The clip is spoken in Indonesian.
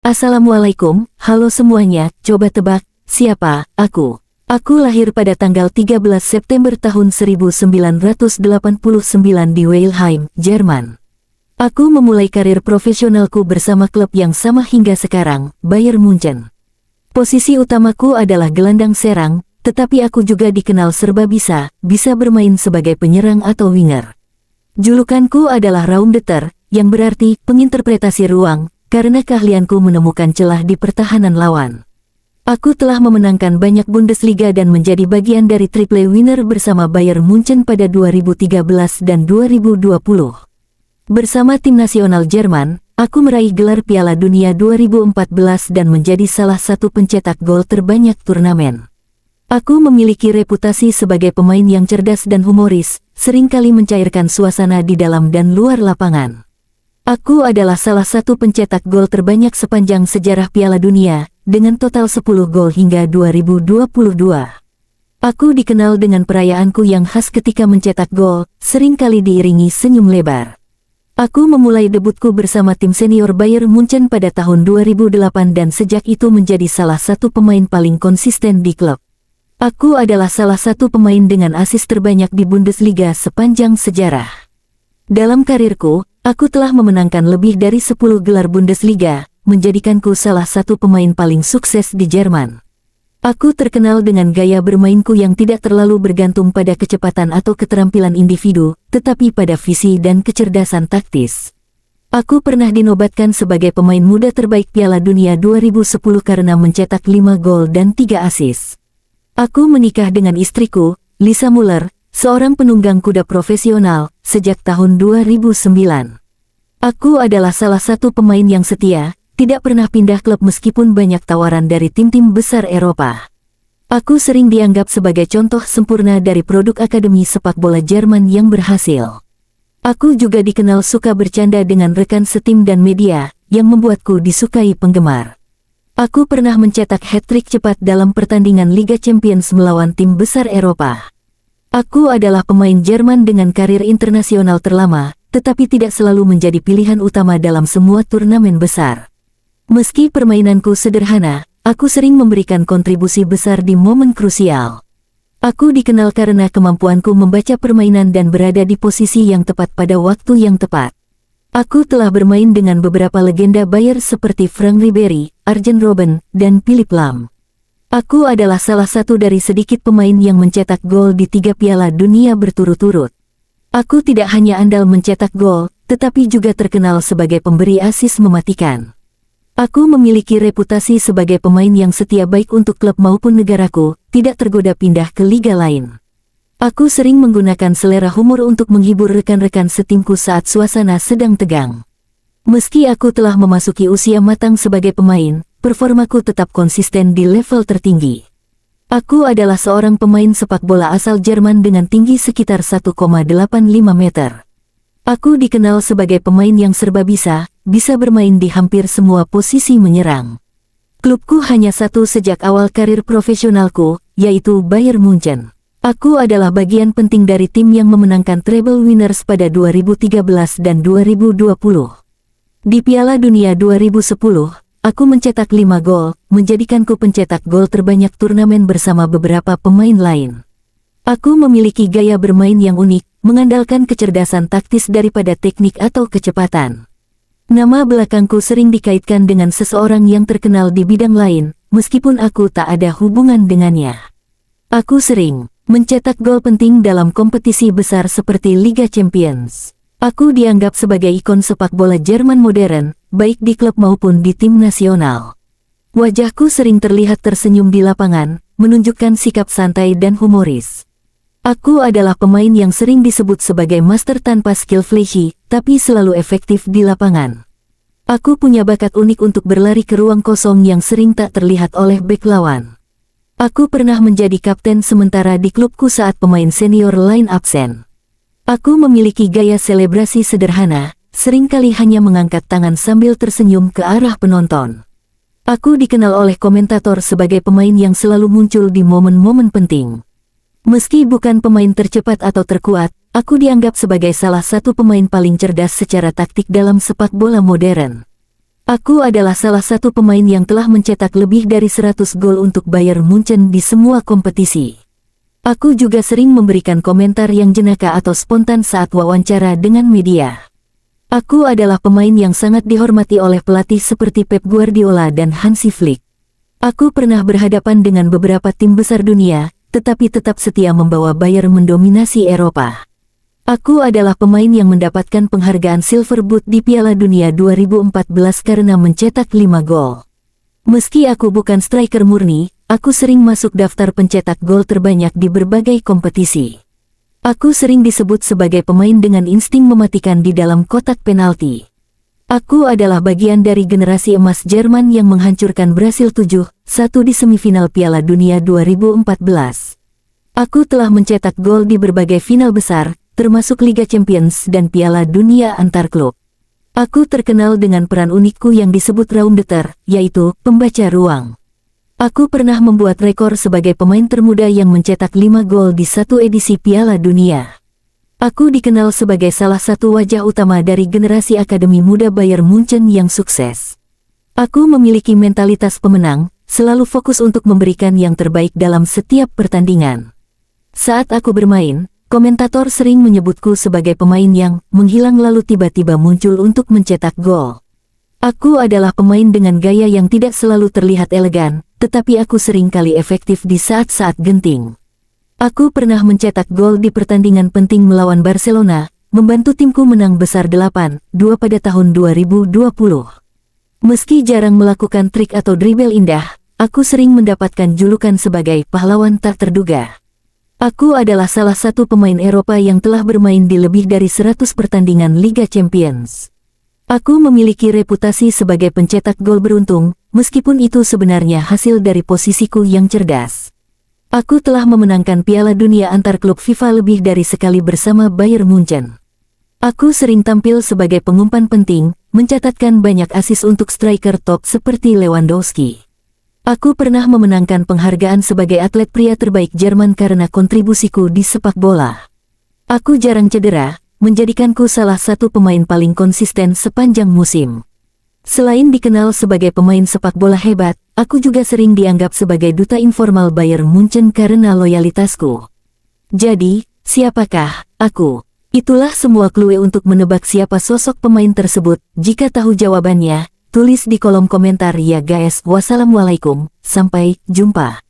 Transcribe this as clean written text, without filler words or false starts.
Assalamualaikum, halo semuanya, coba tebak, siapa aku? Aku lahir pada tanggal 13 September tahun 1989 di Weilheim, Jerman. Aku memulai karir profesionalku bersama klub yang sama hingga sekarang, Bayern Munchen. Posisi utamaku adalah gelandang serang, tetapi aku juga dikenal serba bisa bermain sebagai penyerang atau winger. Julukanku adalah Raumdeter, yang berarti penginterpretasi ruang, karena keahlianku menemukan celah di pertahanan lawan. Aku telah memenangkan banyak Bundesliga dan menjadi bagian dari triple winner bersama Bayern Munchen pada 2013 dan 2020. Bersama tim nasional Jerman, aku meraih gelar Piala Dunia 2014 dan menjadi salah satu pencetak gol terbanyak turnamen. Aku memiliki reputasi sebagai pemain yang cerdas dan humoris, seringkali mencairkan suasana di dalam dan luar lapangan. Aku adalah salah satu pencetak gol terbanyak sepanjang sejarah Piala Dunia, dengan total 10 gol hingga 2022. Aku dikenal dengan perayaanku yang khas ketika mencetak gol, seringkali diiringi senyum lebar. Aku memulai debutku bersama tim senior Bayern Munchen pada tahun 2008 dan sejak itu menjadi salah satu pemain paling konsisten di klub. Aku adalah salah satu pemain dengan asis terbanyak di Bundesliga sepanjang sejarah. Dalam karirku, aku telah memenangkan lebih dari 10 gelar Bundesliga, menjadikanku salah satu pemain paling sukses di Jerman. Aku terkenal dengan gaya bermainku yang tidak terlalu bergantung pada kecepatan atau keterampilan individu, tetapi pada visi dan kecerdasan taktis. Aku pernah dinobatkan sebagai pemain muda terbaik Piala Dunia 2010 karena mencetak 5 gol dan 3 assist. Aku menikah dengan istriku, Lisa Müller, seorang penunggang kuda profesional, sejak tahun 2009. Aku adalah salah satu pemain yang setia, tidak pernah pindah klub meskipun banyak tawaran dari tim-tim besar Eropa. Aku sering dianggap sebagai contoh sempurna dari produk akademi sepak bola Jerman yang berhasil. Aku juga dikenal suka bercanda dengan rekan setim dan media, yang membuatku disukai penggemar. Aku pernah mencetak hat-trick cepat dalam pertandingan Liga Champions melawan tim besar Eropa. Aku adalah pemain Jerman dengan karir internasional terlama, tetapi tidak selalu menjadi pilihan utama dalam semua turnamen besar. Meski permainanku sederhana, aku sering memberikan kontribusi besar di momen krusial. Aku dikenal karena kemampuanku membaca permainan dan berada di posisi yang tepat pada waktu yang tepat. Aku telah bermain dengan beberapa legenda Bayern seperti Frank Ribery, Arjen Robben, dan Philipp Lahm. Aku adalah salah satu dari sedikit pemain yang mencetak gol di 3 Piala Dunia berturut-turut. Aku tidak hanya andal mencetak gol, tetapi juga terkenal sebagai pemberi asis mematikan. Aku memiliki reputasi sebagai pemain yang setia baik untuk klub maupun negaraku, tidak tergoda pindah ke liga lain. Aku sering menggunakan selera humor untuk menghibur rekan-rekan setimku saat suasana sedang tegang. Meski aku telah memasuki usia matang sebagai pemain, performaku tetap konsisten di level tertinggi. Aku adalah seorang pemain sepak bola asal Jerman dengan tinggi sekitar 1,85 meter. Aku dikenal sebagai pemain yang serba bisa bermain di hampir semua posisi menyerang. Klubku hanya satu sejak awal karir profesionalku, yaitu Bayern Munchen. Aku adalah bagian penting dari tim yang memenangkan treble winners pada 2013 dan 2020. Di Piala Dunia 2010, aku mencetak 5 gol, menjadikanku pencetak gol terbanyak turnamen bersama beberapa pemain lain. Aku memiliki gaya bermain yang unik, mengandalkan kecerdasan taktis daripada teknik atau kecepatan. Nama belakangku sering dikaitkan dengan seseorang yang terkenal di bidang lain, meskipun aku tak ada hubungan dengannya. Aku sering mencetak gol penting dalam kompetisi besar seperti Liga Champions. Aku dianggap sebagai ikon sepak bola Jerman modern, baik di klub maupun di tim nasional. Wajahku sering terlihat tersenyum di lapangan, menunjukkan sikap santai dan humoris. Aku adalah pemain yang sering disebut sebagai master tanpa skill flashy, tapi selalu efektif di lapangan. Aku punya bakat unik untuk berlari ke ruang kosong yang sering tak terlihat oleh bek lawan. Aku pernah menjadi kapten sementara di klubku saat pemain senior lain absen. Aku memiliki gaya selebrasi sederhana, seringkali hanya mengangkat tangan sambil tersenyum ke arah penonton. Aku dikenal oleh komentator sebagai pemain yang selalu muncul di momen-momen penting. Meski bukan pemain tercepat atau terkuat, aku dianggap sebagai salah satu pemain paling cerdas secara taktik dalam sepak bola modern. Aku adalah salah satu pemain yang telah mencetak lebih dari 100 gol untuk Bayern Munchen di semua kompetisi. Aku juga sering memberikan komentar yang jenaka atau spontan saat wawancara dengan media. Aku adalah pemain yang sangat dihormati oleh pelatih seperti Pep Guardiola dan Hansi Flick. Aku pernah berhadapan dengan beberapa tim besar dunia, tetapi tetap setia membawa Bayern mendominasi Eropa. Aku adalah pemain yang mendapatkan penghargaan Silver Boot di Piala Dunia 2014 karena mencetak 5 gol. Meski aku bukan striker murni, aku sering masuk daftar pencetak gol terbanyak di berbagai kompetisi. Aku sering disebut sebagai pemain dengan insting mematikan di dalam kotak penalti. Aku adalah bagian dari generasi emas Jerman yang menghancurkan Brasil 7-1 di semifinal Piala Dunia 2014. Aku telah mencetak gol di berbagai final besar, termasuk Liga Champions dan Piala Dunia antar klub. Aku terkenal dengan peran unikku yang disebut Raumdeter, yaitu pembaca ruang. Aku pernah membuat rekor sebagai pemain termuda yang mencetak 5 gol di satu edisi Piala Dunia. Aku dikenal sebagai salah satu wajah utama dari generasi Akademi Muda Bayern Munchen yang sukses. Aku memiliki mentalitas pemenang, selalu fokus untuk memberikan yang terbaik dalam setiap pertandingan. Saat aku bermain, komentator sering menyebutku sebagai pemain yang menghilang lalu tiba-tiba muncul untuk mencetak gol. Aku adalah pemain dengan gaya yang tidak selalu terlihat elegan, tetapi aku sering kali efektif di saat-saat genting. Aku pernah mencetak gol di pertandingan penting melawan Barcelona, membantu timku menang besar 8-2 pada tahun 2020. Meski jarang melakukan trik atau dribble indah, aku sering mendapatkan julukan sebagai pahlawan tak terduga. Aku adalah salah satu pemain Eropa yang telah bermain di lebih dari 100 pertandingan Liga Champions. Aku memiliki reputasi sebagai pencetak gol beruntung, meskipun itu sebenarnya hasil dari posisiku yang cerdas. Aku telah memenangkan Piala Dunia antar klub FIFA lebih dari sekali bersama Bayern Munchen. Aku sering tampil sebagai pengumpan penting, mencatatkan banyak assist untuk striker top seperti Lewandowski. Aku pernah memenangkan penghargaan sebagai atlet pria terbaik Jerman karena kontribusiku di sepak bola. Aku jarang cedera, menjadikanku salah satu pemain paling konsisten sepanjang musim. Selain dikenal sebagai pemain sepak bola hebat, aku juga sering dianggap sebagai duta informal Bayern Munchen karena loyalitasku. Jadi, siapakah aku? Itulah semua clue untuk menebak siapa sosok pemain tersebut. Jika tahu jawabannya, tulis di kolom komentar ya guys. Wassalamualaikum, sampai jumpa.